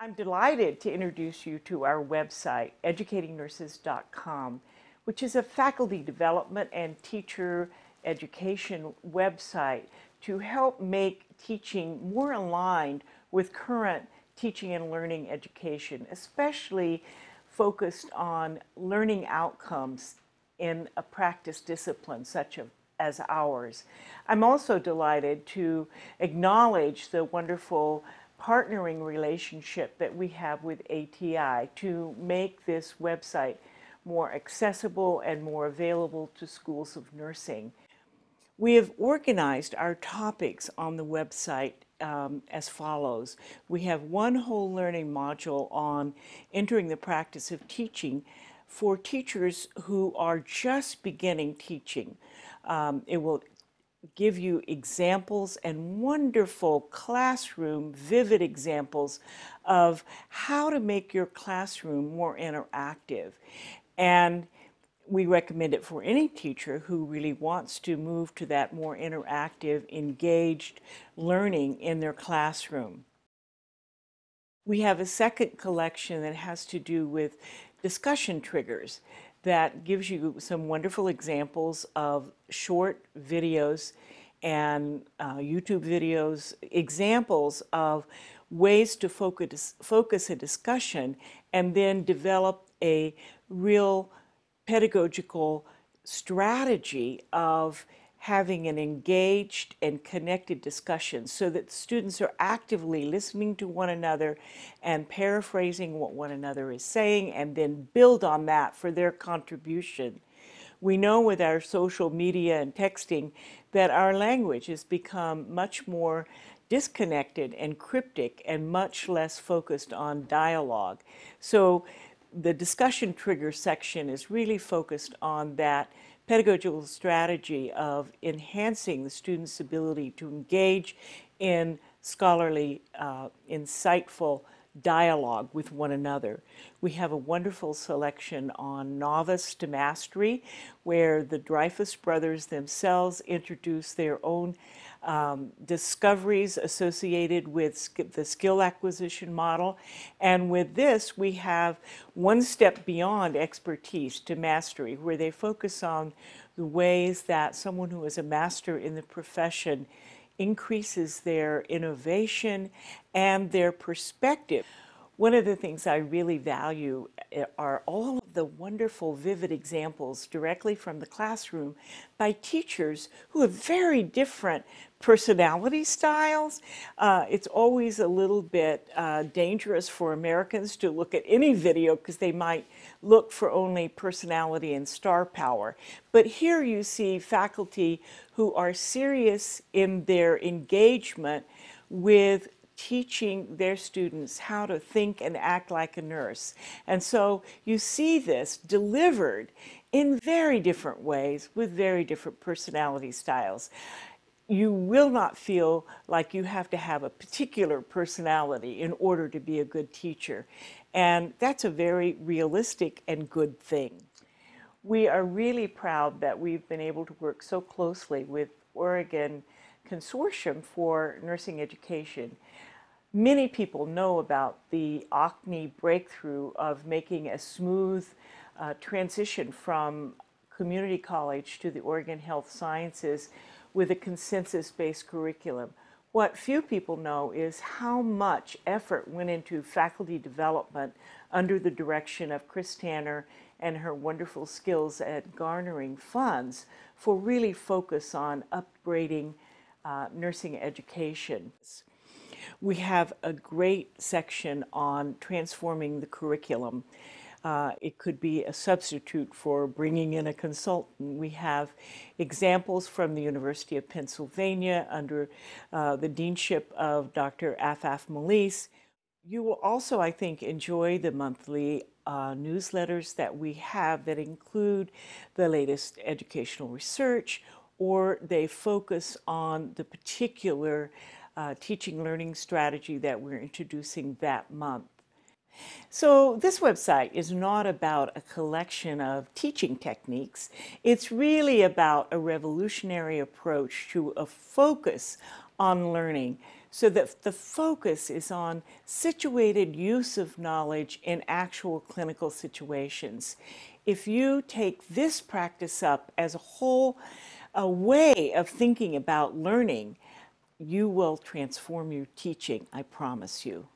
I'm delighted to introduce you to our website, educatingnurses.com, which is a faculty development and teacher education website to help make teaching more aligned with current teaching and learning education, especially focused on learning outcomes in a practice discipline such as ours. I'm also delighted to acknowledge the wonderful partnering relationship that we have with ATI to make this website more accessible and more available to schools of nursing. We have organized our topics on the website as follows. We have one whole learning module on entering the practice of teaching for teachers who are just beginning teaching. It will give you examples and wonderful classroom, vivid examples of how to make your classroom more interactive. And we recommend it for any teacher who really wants to move to that more interactive, engaged learning in their classroom. We have a second collection that has to do with discussion triggers that gives you some wonderful examples of short videos and YouTube videos, examples of ways to focus a discussion and then develop a real pedagogical strategy of having an engaged and connected discussion so that students are actively listening to one another and paraphrasing what one another is saying and then build on that for their contribution. We know with our social media and texting that our language has become much more disconnected and cryptic and much less focused on dialogue. So the discussion trigger section is really focused on that pedagogical strategy of enhancing the student's ability to engage in scholarly, insightful dialogue with one another. We have a wonderful selection on Novice to Mastery, where the Dreyfus brothers themselves introduce their own discoveries associated with the skill acquisition model. And with this, we have one step beyond expertise to mastery, where they focus on the ways that someone who is a master in the profession increases their innovation and their perspective. One of the things I really value are all of the wonderful, vivid examples directly from the classroom by teachers who have very different personality styles. It's always a little bit dangerous for Americans to look at any video because they might look for only personality and star power. But here you see faculty who are serious in their engagement with teaching their students how to think and act like a nurse. And so you see this delivered in very different ways with very different personality styles. You will not feel like you have to have a particular personality in order to be a good teacher. And that's a very realistic and good thing. We are really proud that we've been able to work so closely with Oregon Consortium for Nursing Education. Many people know about the ACNI breakthrough of making a smooth transition from community college to the Oregon Health Sciences with a consensus-based curriculum. What few people know is how much effort went into faculty development under the direction of Chris Tanner and her wonderful skills at garnering funds for really focus on upgrading nursing education. We have a great section on transforming the curriculum. It could be a substitute for bringing in a consultant. We have examples from the University of Pennsylvania under the deanship of Dr. Afaf Malis. You will also, I think, enjoy the monthly newsletters that we have that include the latest educational research, or they focus on the particular teaching learning strategy that we're introducing that month. So this website is not about a collection of teaching techniques. It's really about a revolutionary approach to a focus on learning so that the focus is on situated use of knowledge in actual clinical situations. If you take this practice up as a way of thinking about learning, you will transform your teaching, I promise you.